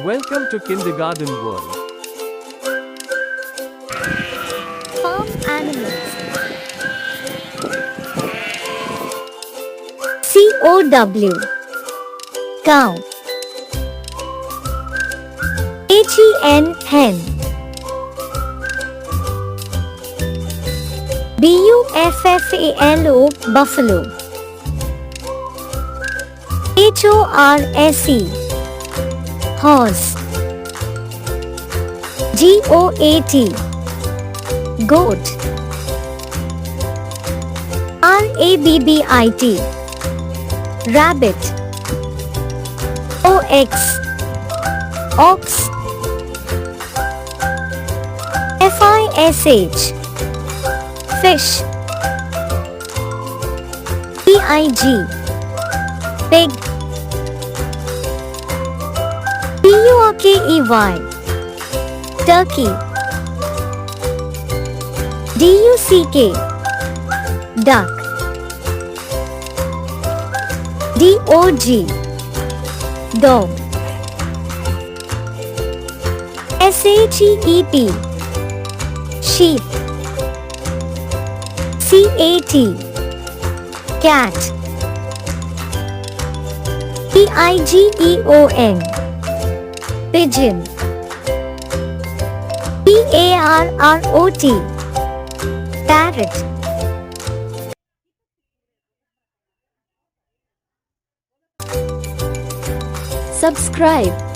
Welcome to Kindergarten World. Farm animals. COW. Cow. HEN. BUFFALO. Buffalo. HORSE. Horse. GOAT. Goat. RABBIT. Rabbit. OX. Ox. FISH. Fish. PIG. Pig. TURKEY. Turkey. DUCK. Duck. DOG. Dog. SHEEP. Sheep. CAT. Cat. PIGEON. Pigeon. PARROT. Parrot. Subscribe